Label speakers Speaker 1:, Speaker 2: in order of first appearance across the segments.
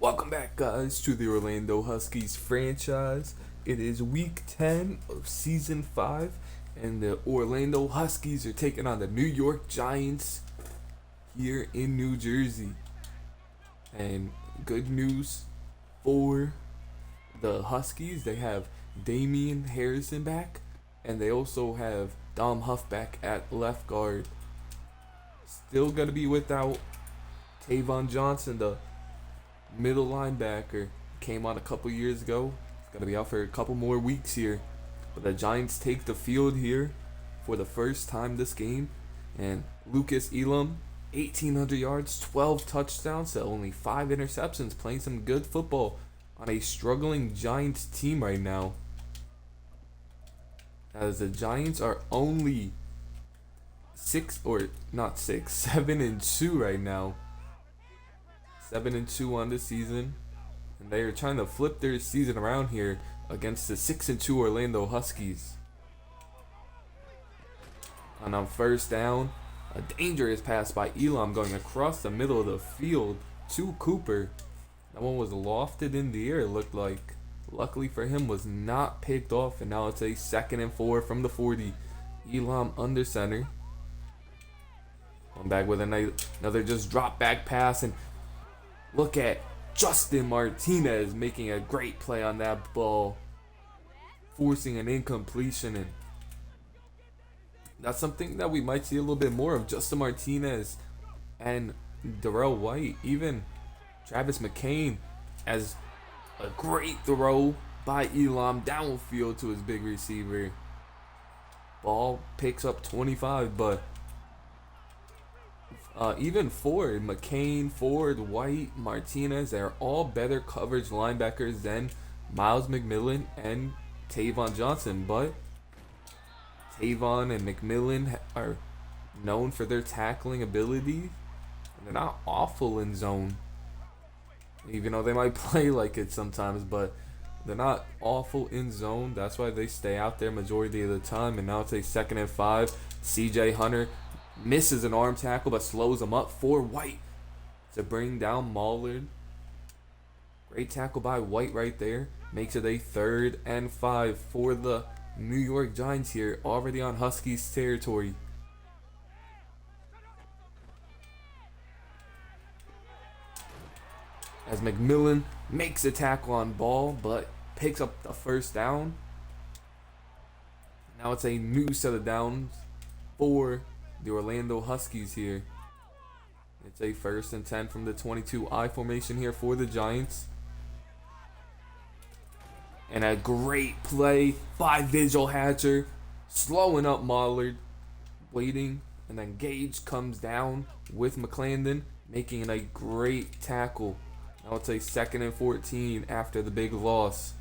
Speaker 1: Welcome back, guys, to the Orlando Huskies franchise. It is week 10 of season 5, and the Orlando Huskies are taking on the New York Giants here in New Jersey. And good news for the Huskies, they have Damian Harrison back, and they also have Dom Huff back at left guard. Still going to be without Tavon Johnson, the middle linebacker. Came on a couple years ago. He's going to be out for a couple more weeks here. But the Giants take the field here for the first time this game. And Lucas Elam, 1,800 yards, 12 touchdowns to only 5 interceptions, playing some good football on a struggling Giants team right now. As the Giants are only 7-2 right now. 7-2 on the season, and they are trying to flip their season around here against the 6-2 Orlando Huskies. And on first down, a dangerous pass by Elam going across the middle of the field to Cooper. That one was lofted in the air, it looked like. Luckily for him, was not picked off, and now it's a 2nd and 4 from the 40. Elam under center. Going back with another just drop back pass, and look at Justin Martinez making a great play on that ball, forcing an incompletion, and that's something that we might see a little bit more of. Justin Martinez and Darrell White, even Travis McCain, as a great throw by Elam downfield to his big receiver. Ball picks up 25, but even Ford, McCain, Ford, White, Martinez, they're all better coverage linebackers than Miles McMillan and Tavon Johnson. But Tavon and McMillan are known for their tackling ability, and they're not awful in zone. Even though they might play like it sometimes, but they're not awful in zone. That's why they stay out there majority of the time. And now it's a 2nd and 5. CJ Hunter misses an arm tackle but slows him up for White to bring down Maulard. Great tackle by White right there. Makes it a 3rd and 5 for the New York Giants here, already on Huskies territory. As McMillan makes a tackle on ball but picks up the first down. Now it's a new set of downs for the Orlando Huskies here. It's a 1st and 10 from the 22 I formation here for the Giants. And a great play by Vigil Hatcher, slowing up Maulard, waiting, and then Gage comes down with McClandon, making a great tackle. Now it's a 2nd and 14 after the big loss.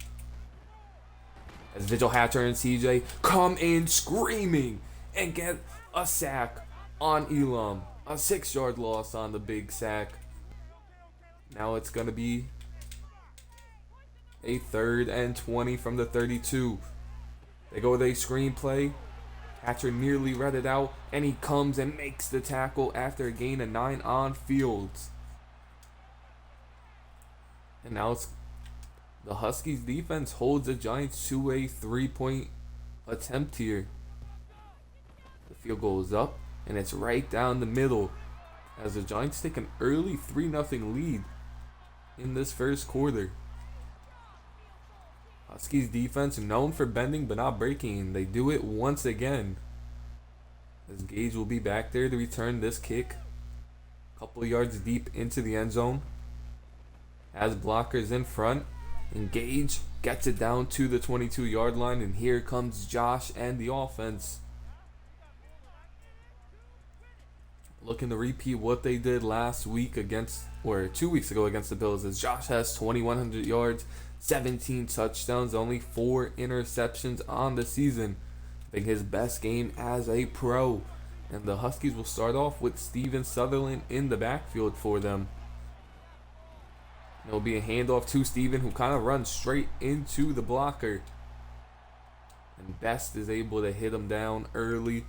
Speaker 1: As Vigil Hatcher and CJ come in screaming and get a sack on Elam. A 6-yard loss on the big sack. Now it's going to be a 3rd and 20 from the 32. They go with a screenplay. Hatcher nearly read it out, and he comes and makes the tackle after a gain of 9 on fields. And now it's the Huskies defense holds the Giants to a 3-point attempt here. The field goal is up, and it's right down the middle as the Giants take an early 3-0 lead in this first quarter. Huskies defense known for bending but not breaking, and they do it once again. As Gage will be back there to return this kick. A couple yards deep into the end zone. Has blockers in front. And Gage gets it down to the 22-yard line, and here comes Josh and the offense. Looking to repeat what they did last week 2 weeks ago against the Bills, as Josh has 2,100 yards, 17 touchdowns, only 4 interceptions on the season. I think his best game as a pro. And the Huskies will start off with Steven Sutherland in the backfield for them. It'll be a handoff to Steven, who kind of runs straight into the blocker. And Best is able to hit him down early.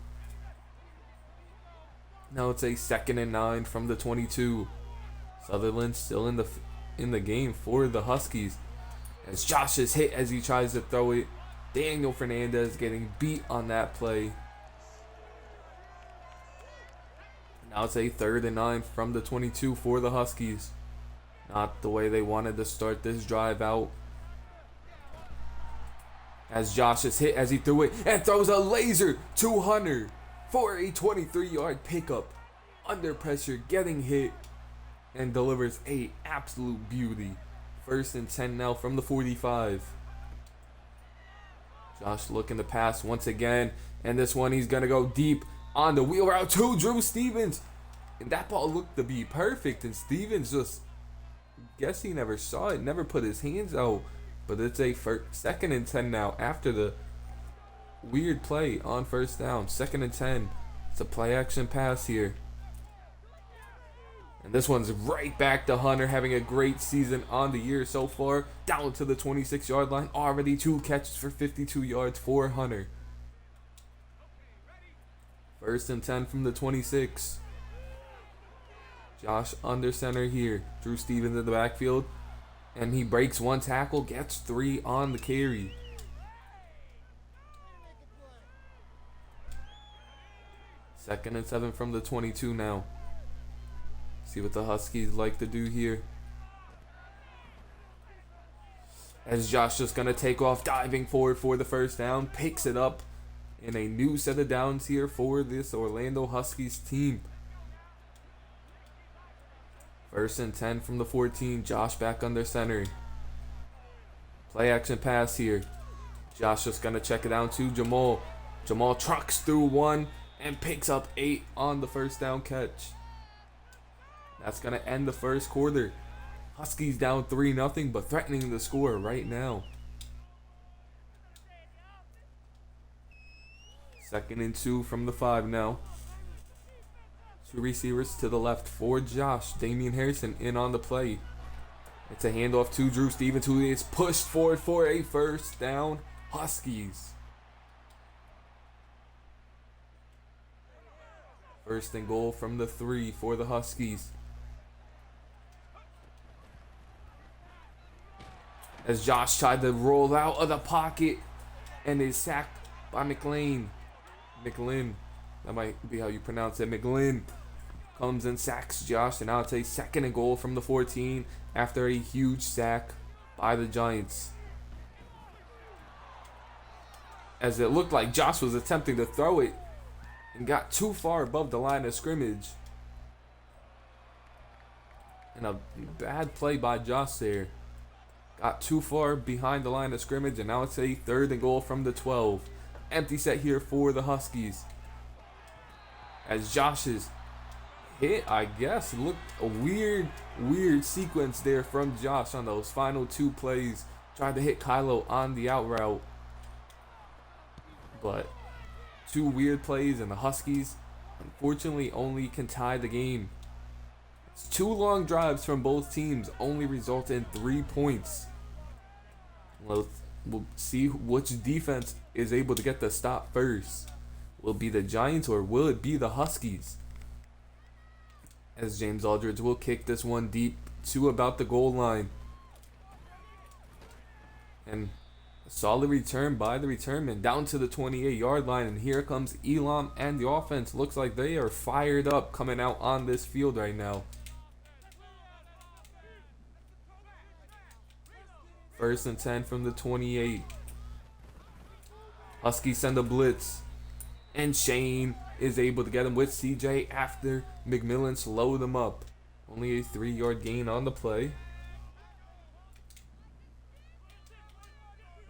Speaker 1: Now it's a 2nd and 9 from the 22. Sutherland still in the in the game for the Huskies. As Josh is hit as he tries to throw it. Daniel Fernandez getting beat on that play. Now it's a 3rd and 9 from the 22 for the Huskies. Not the way they wanted to start this drive out. As Josh is hit as he threw it and throws a laser to Hunter for a 23-yard pickup. Under pressure, getting hit, and delivers a absolute beauty. 1st and 10 now from the 45. Josh looking to pass once again, and this one he's gonna go deep on the wheel route to Drew Stevens, and that ball looked to be perfect, and Stevens just guess he never saw it, never put his hands out. But it's a 2nd and 10 now after the weird play on 1st down. 2nd and 10. It's a play action pass here. And this one's right back to Hunter, having a great season on the year so far. Down to the 26-yard line. Already 2 catches for 52 yards for Hunter. 1st and 10 from the 26. Josh under center here. Drew Stevens in the backfield. And he breaks 1 tackle, gets 3 on the carry. Second and 7 from the 22 now. See what the Huskies like to do here. As Josh just going to take off, diving forward for the 1st down. Picks it up in a new set of downs here for this Orlando Huskies team. 1st and 10 from the 14. Josh back under center. Play action pass here. Josh just going to check it down to Jamal. Jamal trucks through 1 and picks up 8 on the 1st down catch. That's going to end the 1st quarter. Huskies down 3-0, but threatening the score right now. 2nd and 2 from the 5 now. 2 receivers to the left for Josh. Damian Harrison in on the play. It's a handoff to Drew Stevens, who is pushed forward for a 1st down. Huskies. 1st and goal from the 3 for the Huskies. As Josh tried to roll out of the pocket and is sacked by McLean. That might be how you pronounce it. McGlynn comes and sacks Josh, and now it's a 2nd and goal from the 14 after a huge sack by the Giants. As it looked like Josh was attempting to throw it and got too far above the line of scrimmage. And a bad play by Josh there. Got too far behind the line of scrimmage, and now it's a 3rd and goal from the 12. Empty set here for the Huskies. As Josh's hit, I guess, looked a weird sequence there from Josh on those final 2 plays. Tried to hit Kylo on the out route. But 2 weird plays, and the Huskies unfortunately only can tie the game. 2 long drives from both teams only result in 3 points. We'll see which defense is able to get the stop first. Will it be the Giants or will it be the Huskies? As James Aldridge will kick this one deep to about the goal line. And a solid return by the returnman down to the 28-yard line. And here comes Elam, and the offense looks like they are fired up coming out on this field right now. 1st and 10 from the 28. Huskies send a blitz. And Shane is able to get him with CJ after McMillan slowed him up. Only a 3-yard gain on the play.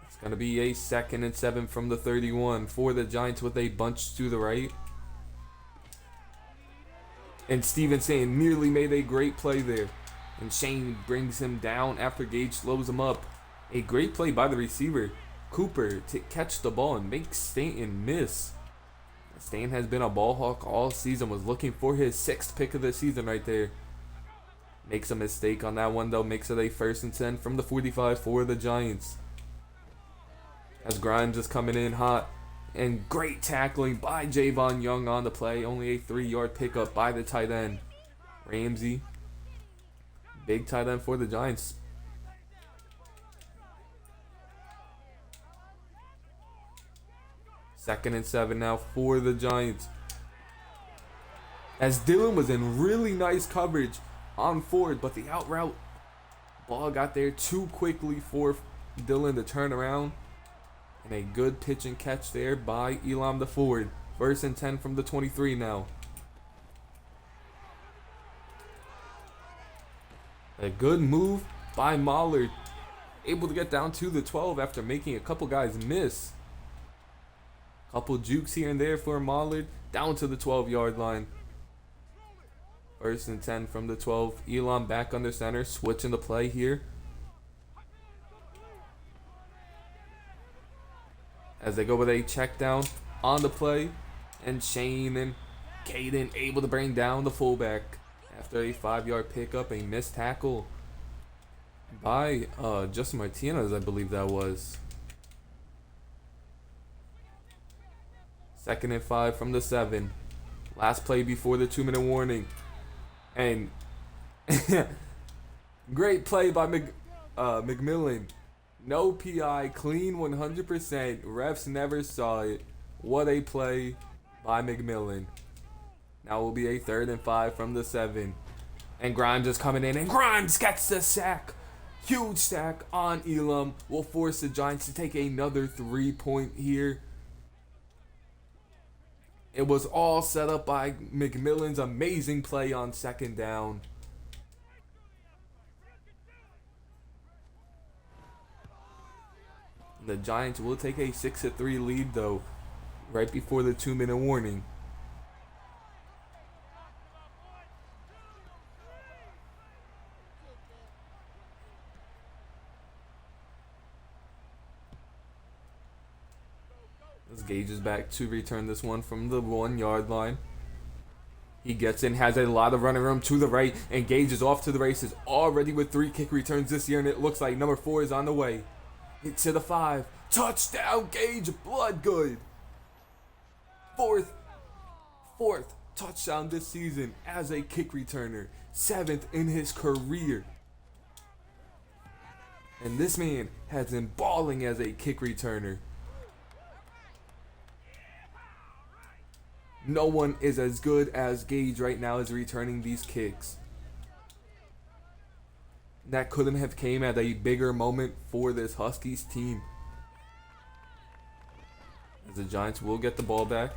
Speaker 1: It's going to be a 2nd and 7 from the 31 for the Giants with a bunch to the right. And Stevenson nearly made a great play there. And Shane brings him down after Gage slows him up. A great play by the receiver, Cooper, to catch the ball and make Stanton miss. Stanton has been a ball hawk all season, was looking for his 6th pick of the season right there. Makes a mistake on that one though, makes it a 1st and 10 from the 45 for the Giants. As Grimes is coming in hot, and great tackling by Javon Young on the play, only a 3-yard pickup by the tight end. Ramsey Big tight end for the Giants. Second and 7 now for the Giants. As Dylan was in really nice coverage on Ford, but the out route ball got there too quickly for Dylan to turn around. And a good pitch and catch there by Elam the Ford. First and 10 from the 23 now. A good move by Mollard. Able to get down to the 12 after making a couple guys miss. Couple jukes here and there for Mollard. Down to the 12-yard line. First and 10 from the 12. Elam back under center. Switching the play here. As they go with a check down on the play. And Shane and Caden able to bring down the fullback. After a 5-yard pickup, a missed tackle by Justin Martinez, I believe that was. Second and 5 from the 7. Last play before the 2-minute warning. And great play by McMillan. No PI, clean 100%. Refs never saw it. What a play by McMillan. Now will be a 3rd and 5 from the 7. And Grimes is coming in. And Grimes gets the sack. Huge sack on Elam. Will force the Giants to take another 3-point here. It was all set up by McMillan's amazing play on 2nd down. The Giants will take a 6-3 lead though, right before the 2-minute warning. As Gage is back to return this one from the 1-yard line. He gets in, has a lot of running room to the right, and Gage is off to the races already with 3 kick returns this year, and it looks like number 4 is on the way. Hit to the 5. Touchdown, Gage. Blood good. Fourth touchdown this season as a kick returner. 7th in his career. And this man has been balling as a kick returner. No one is as good as Gage right now as returning these kicks. That couldn't have came at a bigger moment for this Huskies team. As the Giants will get the ball back.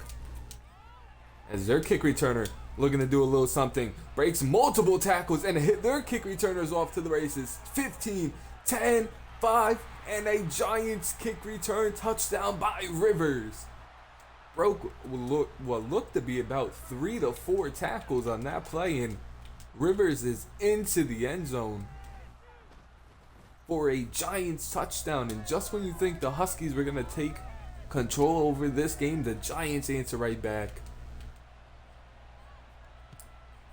Speaker 1: As their kick returner looking to do a little something. Breaks multiple tackles and hit their kick returners off to the races. 15, 10, 5, and a Giants kick return touchdown by Rivers. Broke what looked to be about 3 to 4 tackles on that play, and Rivers is into the end zone for a Giants touchdown. And just when you think the Huskies were going to take control over this game, the Giants answer right back.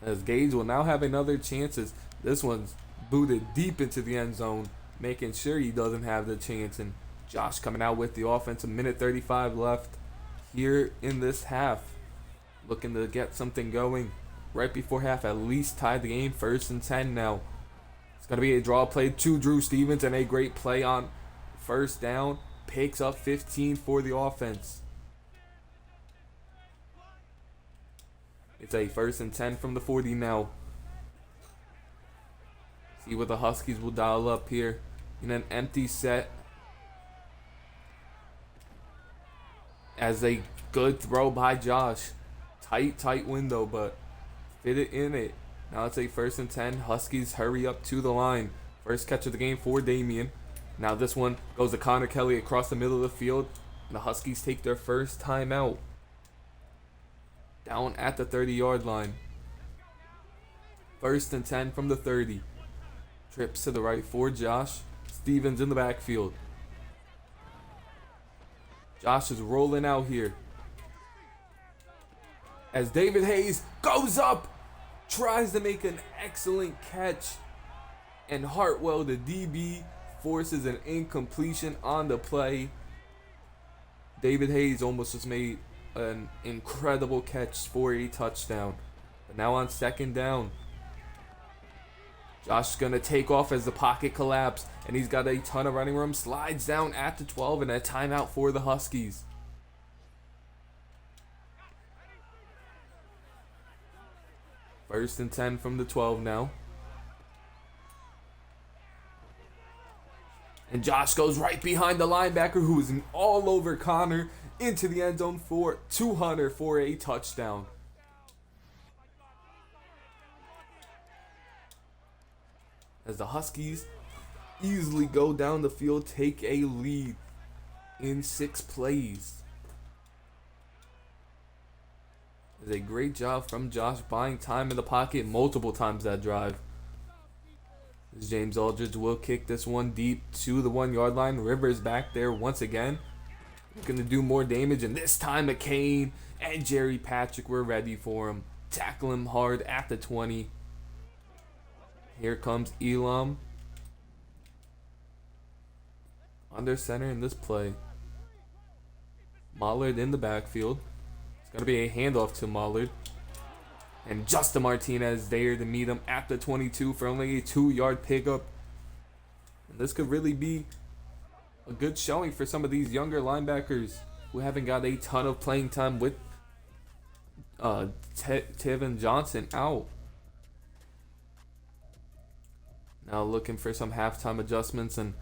Speaker 1: As Gage will now have another chance, as this one's booted deep into the end zone, making sure he doesn't have the chance. And Josh coming out with the offense, a minute 35 left here in this half, looking to get something going right before half, at least tie the game. 1st and 10 now. It's going to be a draw play to Drew Stevens, and a great play on 1st down. Picks up 15 for the offense. It's a 1st and 10 from the 40 now. See what the Huskies will dial up here in an empty set. As a good throw by Josh. Tight window, but fit it in it. Now it's a 1st and 10. Huskies hurry up to the line. First catch of the game for Damian. Now this one goes to Connor Kelly across the middle of the field. And the Huskies take their first timeout. Down at the 30-yard line. 1st and 10 from the 30. Trips to the right for Josh. Stevens in the backfield. Josh is rolling out here. As David Hayes goes up. Tries to make an excellent catch. And Hartwell, the DB, forces an incompletion on the play. David Hayes almost just made an incredible catch for a touchdown. But now on 2nd down. Josh is going to take off as the pocket collapses, and he's got a ton of running room. Slides down at the 12, and a timeout for the Huskies. First and 10 from the 12 now. And Josh goes right behind the linebacker, who is all over Connor, into the end zone for 200 for a touchdown. As the Huskies easily go down the field, take a lead in 6 plays. It's a great job from Josh buying time in the pocket multiple times that drive. As James Aldridge will kick this one deep to the 1-yard line. Rivers back there once again. Going to do more damage, and this time McCain and Jerry Patrick were ready for him. Tackle him hard at the 20. Here comes Elam. Under center in this play. Mollard in the backfield. It's going to be a handoff to Mollard. And Justin Martinez there to meet him at the 22 for only a 2-yard pickup. And this could really be a good showing for some of these younger linebackers who haven't got a ton of playing time with Tevin Johnson out. Now looking for some halftime adjustments, and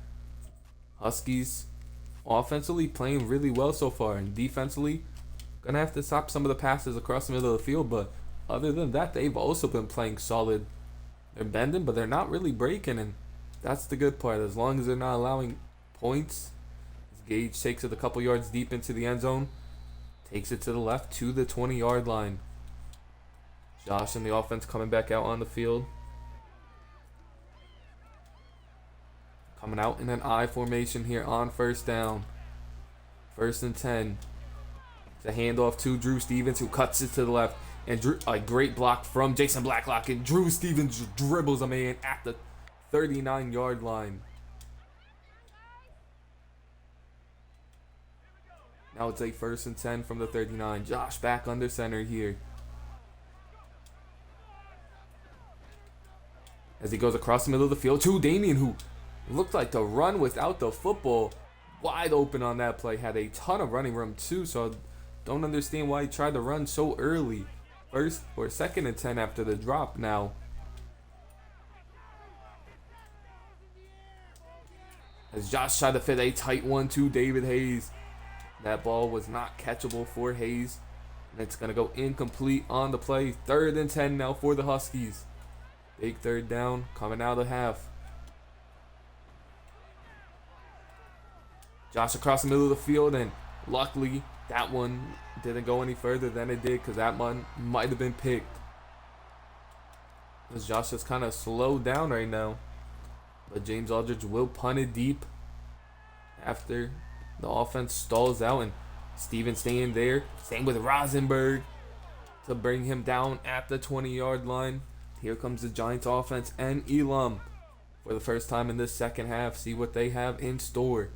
Speaker 1: Huskies offensively playing really well so far, and defensively gonna have to stop some of the passes across the middle of the field, but other than that, they've also been playing solid. They're bending, but they're not really breaking, and that's the good part. As long as they're not allowing points. Gage takes it a couple yards deep into the end zone, takes it to the left to the 20-yard line. Josh and the offense coming back out on the field. Coming out in an I formation here on first down. First and 10. It's a handoff to Drew Stevens, who cuts it to the left. And a great block from Jason Blacklock. And Drew Stevens dribbles a man at the 39-yard line. Now it's a first and 10 from the 39. Josh back under center here. As he goes across the middle of the field to Damian, who looked like to run without the football. Wide open on that play. Had a ton of running room too, so I don't understand why he tried to run so early. First or second and 10 after the drop now. As Josh tried to fit a tight one to David Hayes. That ball was not catchable for Hayes. And it's going to go incomplete on the play. Third and 10 now for the Huskies. Big third down coming out of half. Josh across the middle of the field, and luckily that one didn't go any further than it did, because that one might have been picked. As Josh is kind of slowed down right now. But James Aldridge will punt it deep after the offense stalls out, and Stevens staying there. Same with Rosenberg to bring him down at the 20-yard line. Here comes the Giants offense and Elam for the first time in this second half. See what they have in store.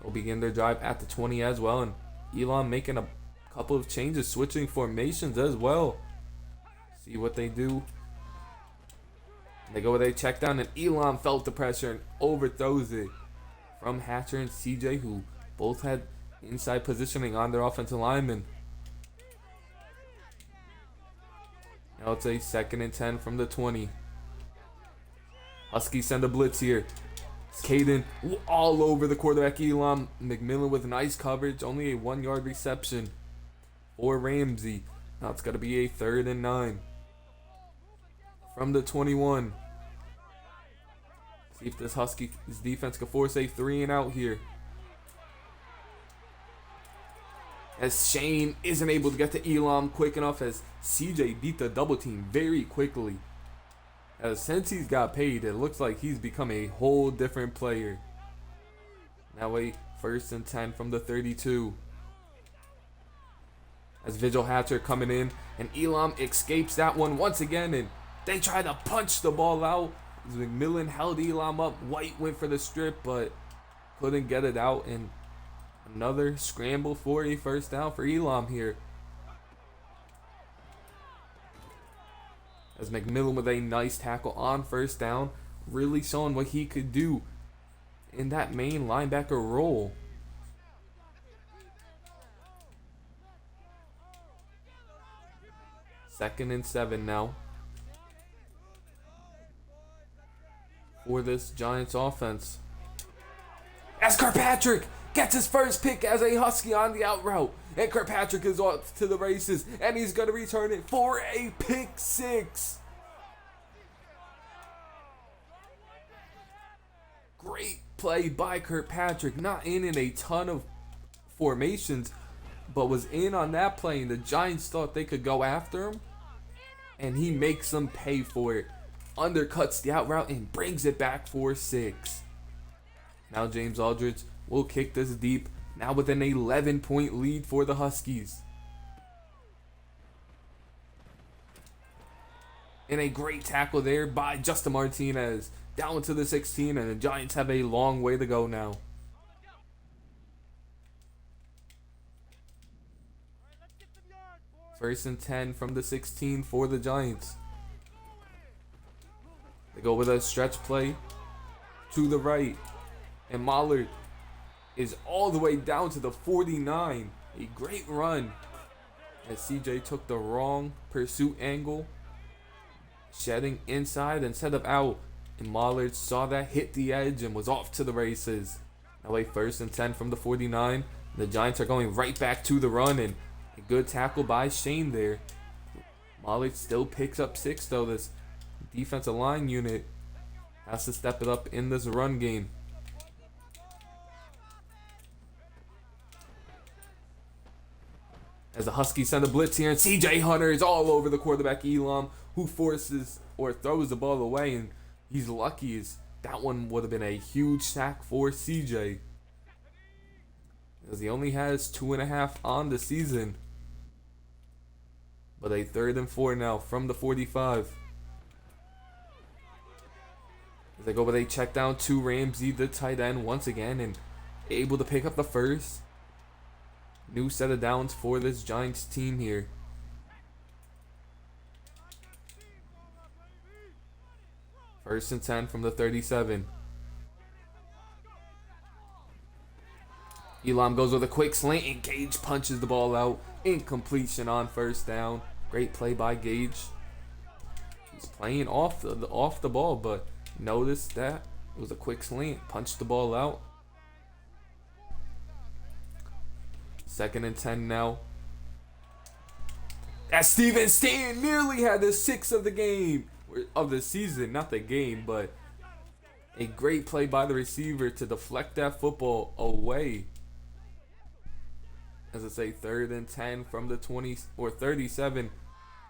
Speaker 1: They'll begin their drive at the 20 as well, and Elam making a couple of changes, switching formations as well. See what they do. They go with a check down, and Elam felt the pressure and overthrows it from Hatcher and CJ, who both had inside positioning on their offensive linemen. Now it's a second and 10 from the 20. Huskies send a blitz here. It's Caden all over the quarterback Elam. McMillan with nice coverage. Only a 1-yard reception for Ramsey. Now it's got to be a third and 9 from the 21. See if this Huskies defense can force a 3 and out here. As Shane isn't able to get to Elam quick enough, as CJ beat the double team very quickly. As since he's got paid, it looks like he's become a whole different player. Now a first and 10 from the 32. As Vigil Hatcher coming in, and Elam escapes that one once again, and they try to punch the ball out. As McMillan held Elam up. White went for the strip, but couldn't get it out, and another scramble for a first down for Elam here. As McMillan with a nice tackle on first down, really showing what he could do in that main linebacker role. Second and 7 now for this Giants offense. As Kirkpatrick gets his first pick as a Husky on the out route. And Kirkpatrick is off to the races, and he's going to return it for a pick 6. Great play by Kirkpatrick, not in a ton of formations, but was in on that play, and the Giants thought they could go after him, and he makes them pay for it. Undercuts the out route and brings it back for 6. Now James Aldridge will kick this deep, now with an 11-point lead for the Huskies. And a great tackle there by Justin Martinez. Down to the 16, and the Giants have a long way to go now. First and 10 from the 16 for the Giants. They go with a stretch play to the right. And Mollard is all the way down to the 49. A great run as CJ took the wrong pursuit angle. Shedding inside instead of out. And Mollard saw that, hit the edge, and was off to the races. Now a first and 10 from the 49. The Giants are going right back to the run, and a good tackle by Shane there. Mollard still picks up 6, though. This defensive line unit has to step it up in this run game. As the Huskies send a blitz here, and CJ Hunter is all over the quarterback Elam, who forces or throws the ball away, and he's lucky as that one would have been a huge sack for CJ, as he only has 2.5 on the season. But a 3rd and 4 now from the 45. As they go with a check down to Ramsey, the tight end, once again, and able to pick up the first. New set of downs for this Giants team here. First and 10 from the 37. Elam goes with a quick slant, and Gage punches the ball out. Incompletion on first down. Great play by Gage. He's playing off the ball, but notice that it was a quick slant. Punched the ball out. Second and 10 now. As Steven Stanton nearly had the 6th of the game, of the season, not the game, but a great play by the receiver to deflect that football away. As it's a 3rd and 10 from the 20 or 37.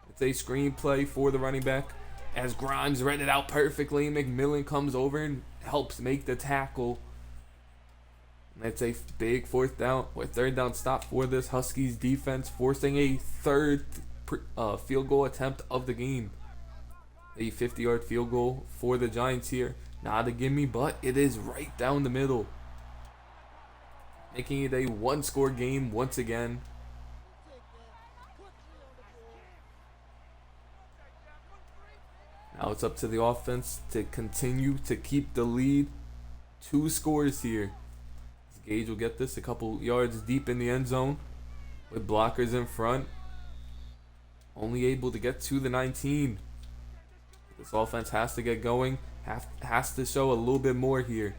Speaker 1: It's a screen play for the running back. As Grimes read it out perfectly, McMillan comes over and helps make the tackle. That's a big 3rd down stop for this Huskies defense, forcing a 3rd field goal attempt of the game. A 50-yard field goal for the Giants here. Not a gimme, but it is right down the middle, making it a 1-score game once again. Now it's up to the offense to continue to keep the lead. 2 scores here. Gage will get this a couple yards deep in the end zone with blockers in front. Only able to get to the 19. This offense has to get going. Has to show a little bit more here.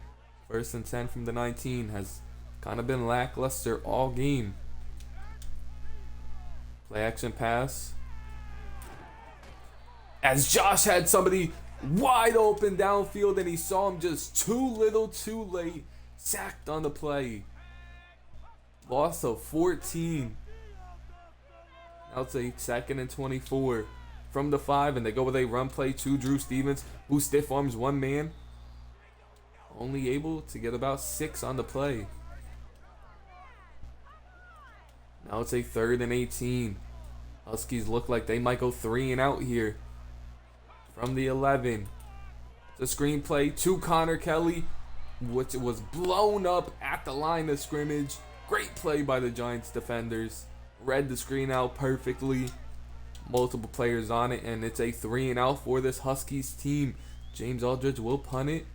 Speaker 1: First and 10 from the 19 has kind of been lackluster all game. Play action pass. As Josh had somebody wide open downfield, and he saw him just too little too late. Sacked on the play. Loss of 14. Now it's a 2nd and 24 from the 5, and they go with a run play to Drew Stevens, who stiff arms one man. Only able to get about 6 on the play. Now it's a 3rd and 18. Huskies look like they might go 3 and out here. From the 11. The screen play to Connor Kelly, which was blown up at the line of scrimmage. Great play by the Giants defenders. Read the screen out perfectly. multiple players on it, and it's a 3-and-out for this Huskies team. James Aldridge will punt it.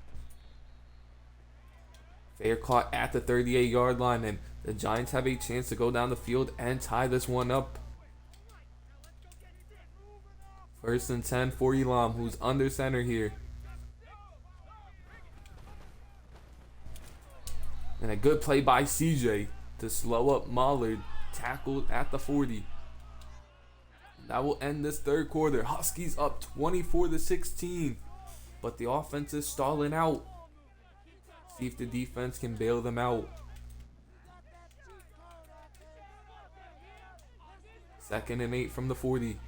Speaker 1: Fair caught at the 38-yard line, and the Giants have a chance to go down the field and tie this one up. 1st and 10 for Elam, who's under center here. And a good play by CJ to slow up Mollard, tackled at the 40. That will end this third quarter. Huskies up 24-16, but the offense is stalling out. See if the defense can bail them out. 2nd and 8 from the 40.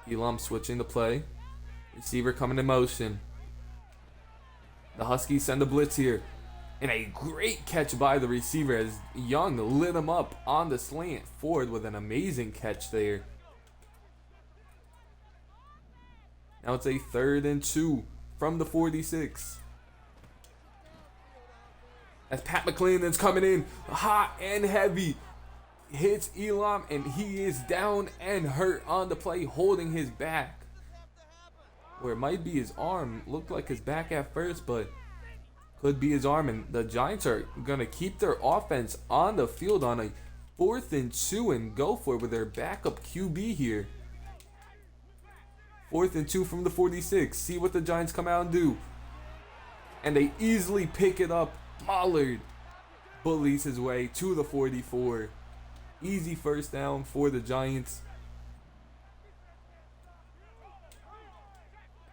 Speaker 1: Elam switching the play. Receiver coming in motion. The Huskies send a blitz here. And a great catch by the receiver as Young lit him up on the slant. Ford with an amazing catch there. Now it's a 3rd and 2 from the 46. As Pat McClendon's coming in hot and heavy. Hits Elam, and he is down and hurt on the play, holding his back. Or it might be his arm. Looked like his back at first, but could be his arm. And the Giants are going to keep their offense on the field on a 4th and 2 and go for it with their backup QB here. 4th and 2 from the 46. See what the Giants come out and do. And they easily pick it up. Mollard bullies his way to the 44. Easy 1st down for the Giants.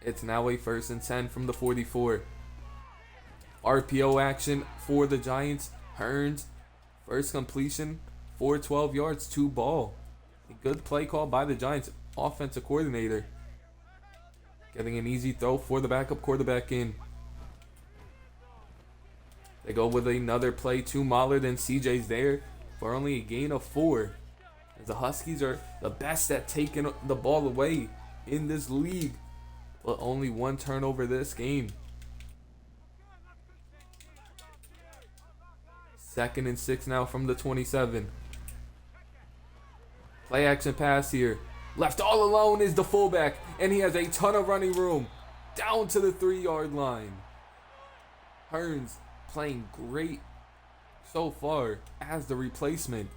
Speaker 1: It's now a 1st and 10 from the 44. RPO action for the Giants. Hearns, first completion for 12 yards to ball. A good play call by the Giants offensive coordinator. Getting an easy throw for the backup quarterback in. They go with another play to Mollard, and CJ's there for only a gain of 4. As the Huskies are the best at taking the ball away in this league, but only 1 turnover this game. 2nd and 6 now from the 27. Play action pass here. Left all alone is the fullback, and he has a ton of running room down to the 3-yard line. Hearns playing great so far as the replacement.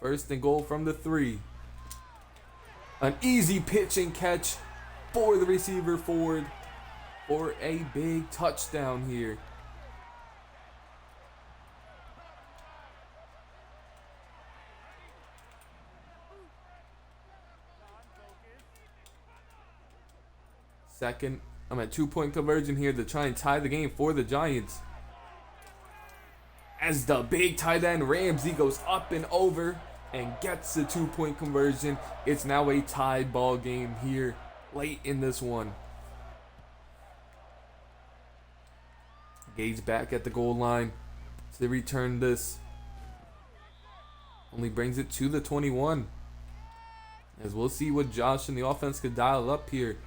Speaker 1: First and goal from the 3. An easy pitch and catch for the receiver Ford for a big touchdown here. Second, I'm at 2-point conversion here to try and tie the game for the Giants. As the big tight end Ramsey goes up and over and gets the 2-point conversion. It's now a tied ball game here late in this one. Gage back at the goal line to return this. Only brings it to the 21. As we'll see what Josh and the offense could dial up here.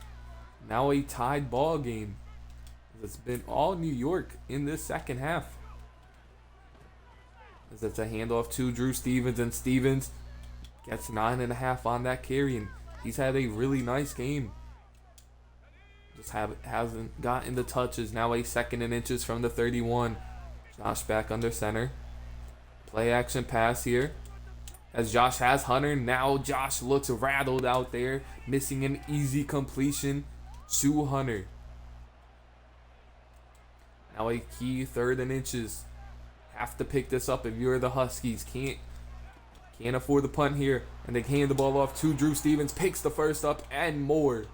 Speaker 1: Now a tied ball game. It's been all New York in this second half. As it's a handoff to Drew Stevens, and Stevens gets 9.5 on that carry, and he's had a really nice game. Just hasn't gotten the touches. Now a 2nd and inches from the 31. Josh back under center. Play action pass here. As Josh has Hunter. Now Josh looks rattled out there, missing an easy completion to Hunter. Now a key 3rd and inches. Have to pick this up if you're the Huskies. Can't afford the punt here. And they hand the ball off to Drew Stevens. Picks the first up and more.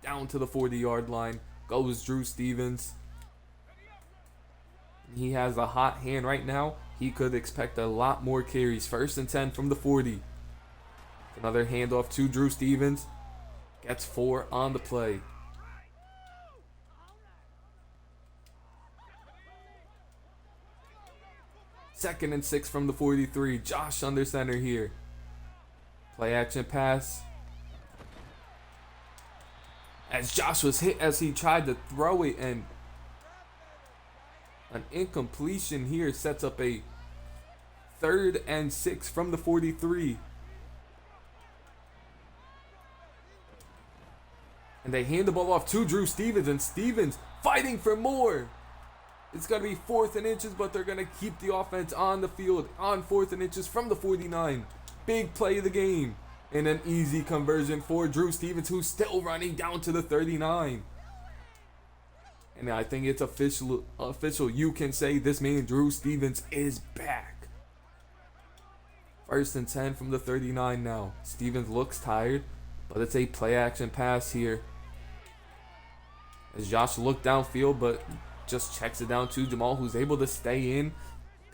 Speaker 1: Down to the 40-yard line goes Drew Stevens. He has a hot hand right now. He could expect a lot more carries. 1st and 10 from the 40. Another handoff to Drew Stevens. Gets 4 on the play. Second and 6 from the 43. Josh under center here. Play action pass. As Josh was hit as he tried to throw it, and An incompletion here sets up a 3rd and 6 from the 43. And they hand the ball off to Drew Stevens, and Stevens fighting for more. It's going to be 4th and inches, but they're going to keep the offense on the field on 4th and inches from the 49. Big play of the game. And an easy conversion for Drew Stevens, who's still running down to the 39. And I think it's official. You can say this man, Drew Stevens, is back. 1st and 10 from the 39 now. Stevens looks tired, but it's a play action pass here. As Josh looked downfield, but just checks it down to Jamal, who's able to stay in.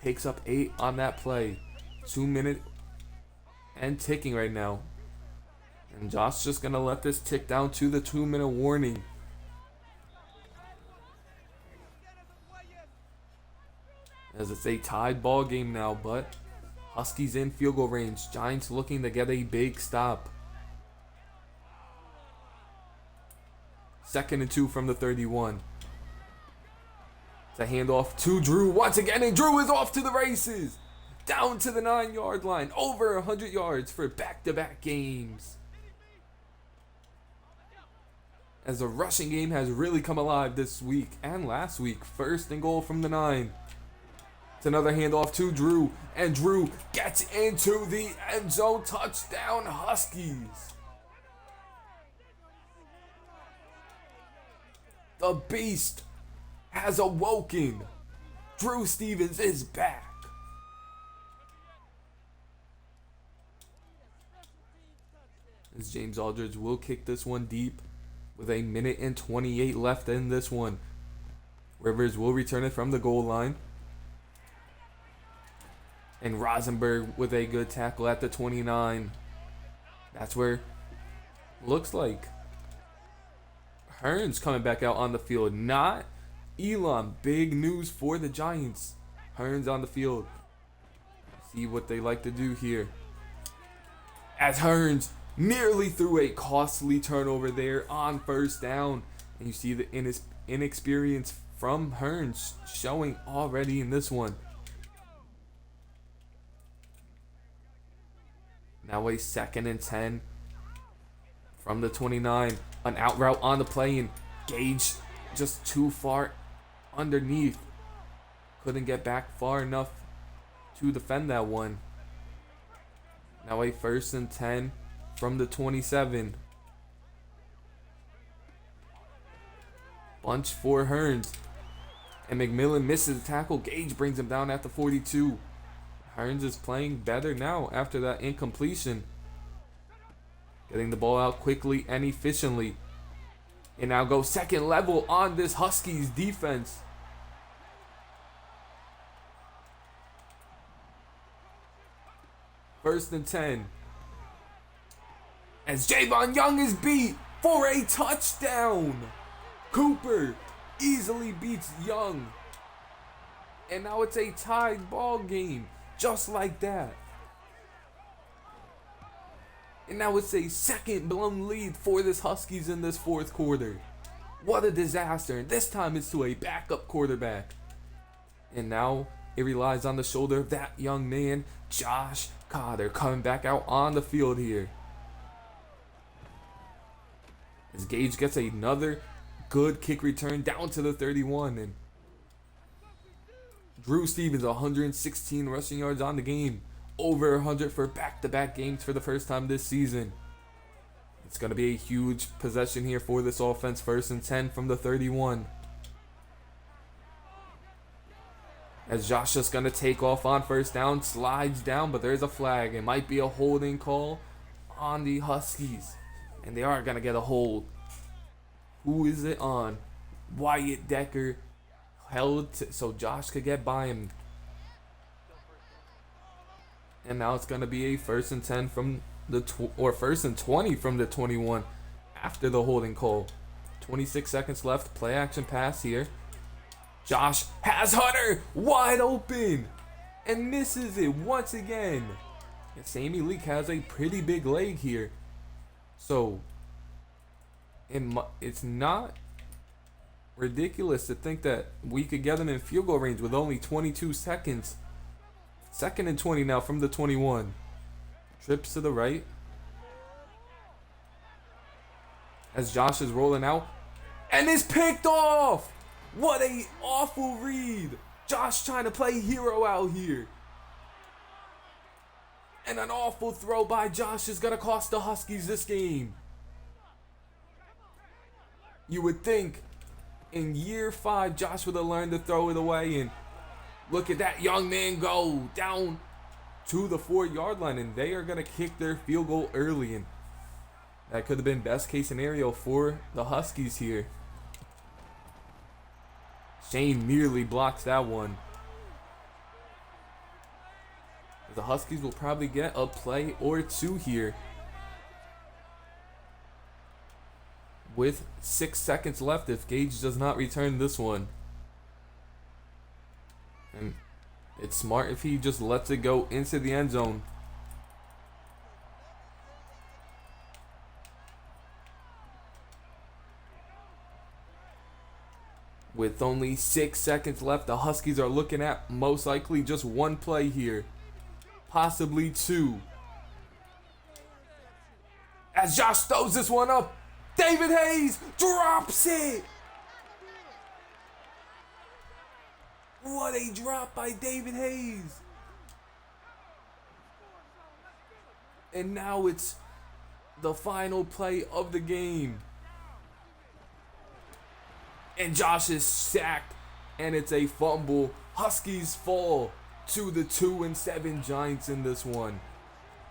Speaker 1: Picks up 8 on that play. 2 minute and ticking right now. And Josh just gonna let this tick down to the 2 minute warning. As it's a tied ball game now, but Huskies in field goal range. Giants looking to get a big stop. 2nd and 2 from the 31. It's a handoff to Drew once again, and Drew is off to the races. Down to the 9-yard line. Over 100 yards for back-to-back games. As the rushing game has really come alive this week and last week. 1st and goal from the 9. It's another handoff to Drew, and Drew gets into the end zone. Touchdown, Huskies. The beast has awoken. Drew Stevens is back. As James Aldridge will kick this one deep with a minute and 28 left in this one. Rivers will return it from the goal line. And Rosenberg with a good tackle at the 29. That's where looks like Hearns coming back out on the field. Not Elon. Big news for the Giants. Hearns on the field. See what they like to do here. As Hearns nearly threw a costly turnover there on 1st down. And you see the inexperience from Hearns showing already in this one. Now a 2nd and 10 from the 29. An out route on the play, and Gage just too far underneath. Couldn't get back far enough to defend that one. Now a 1st and 10 from the 27. Bunch for Hearns. And McMillan misses the tackle. Gage brings him down at the 42. Hearns is playing better now after that incompletion. Getting the ball out quickly and efficiently. And now go 2nd level on this Huskies defense. First and 10. As Javon Young is beat for a touchdown. Cooper easily beats Young. And now it's a tied ball game. Just like that. And now it's a 2nd blown lead for this Huskies in this 4th quarter. What a disaster. And this time it's to a backup quarterback. And now it relies on the shoulder of that young man, Josh Cotter, coming back out on the field here. As Gage gets another good kick return down to the 31. And Drew Stevens, 116 rushing yards on the game. Over 100 for back-to-back games for the first time this season. It's going to be a huge possession here for this offense. 1st and 10 from the 31. As Josh just going to take off on 1st down. Slides down, but there's a flag. It might be a holding call on the Huskies. And they are going to get a hold. Who is it on? Wyatt Decker held so Josh could get by him. And now it's going to be a 1st and 10 from the 1st and 20 from the 21 after the holding call. 26 seconds left. Play action pass here. Josh has Hunter wide open and misses it once again. And Sammy Leak has a pretty big leg here. So it's not Ridiculous to think that we could get them in field goal range with only 22 seconds. Second and 20 now from the 21. Trips to the right. As Josh is rolling out. And is picked off! What a awful read. Josh trying to play hero out here. And an awful throw by Josh is going to cost the Huskies this game. You would think in year 5, Josh would have learned to throw it away. And look at that young man go down to the 4-yard line. And they are going to kick their field goal early. And that could have been best case scenario for the Huskies here. Shane nearly blocks that one. The Huskies will probably get a play or two here. With 6 seconds left if Gage does not return this one. And it's smart if he just lets it go into the end zone. With only 6 seconds left, the Huskies are looking at most likely just one play here. Possibly two. As Josh throws this one up, David Hayes drops it. What a drop by David Hayes. And now it's the final play of the game. And Josh is sacked, and it's a fumble. Huskies fall to the 2-7 Giants in this one.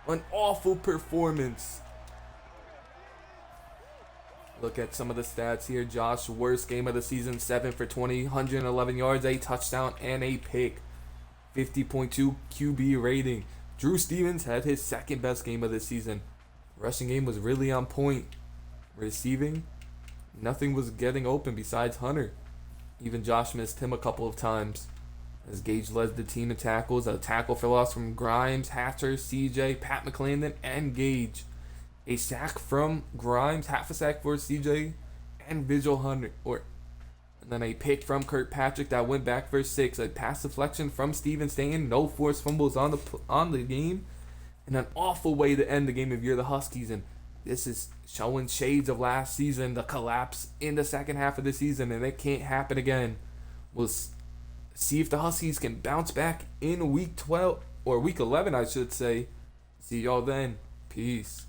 Speaker 1: An awful performance. Look at some of the stats here. Josh, worst game of the season, 7 for 20, 111 yards, a touchdown, and a pick. 50.2 QB rating. Drew Stevens had his second best game of the season. Rushing game was really on point. Receiving, nothing was getting open besides Hunter. Even Josh missed him a couple of times. As Gage led the team in tackles, a tackle for loss from Grimes, Hatcher, CJ, Pat McClendon, and Gage. A sack from Grimes, half a sack for CJ, and Vigil Hunter. And then a pick from Kirkpatrick that went back for 6. A pass deflection from Steven Stanton, no forced fumbles on the game. And an awful way to end the game if you're the Huskies. And this is showing shades of last season, the collapse in the second half of the season, and it can't happen again. We'll see if the Huskies can bounce back in week 12, or week 11, I should say. See y'all then. Peace.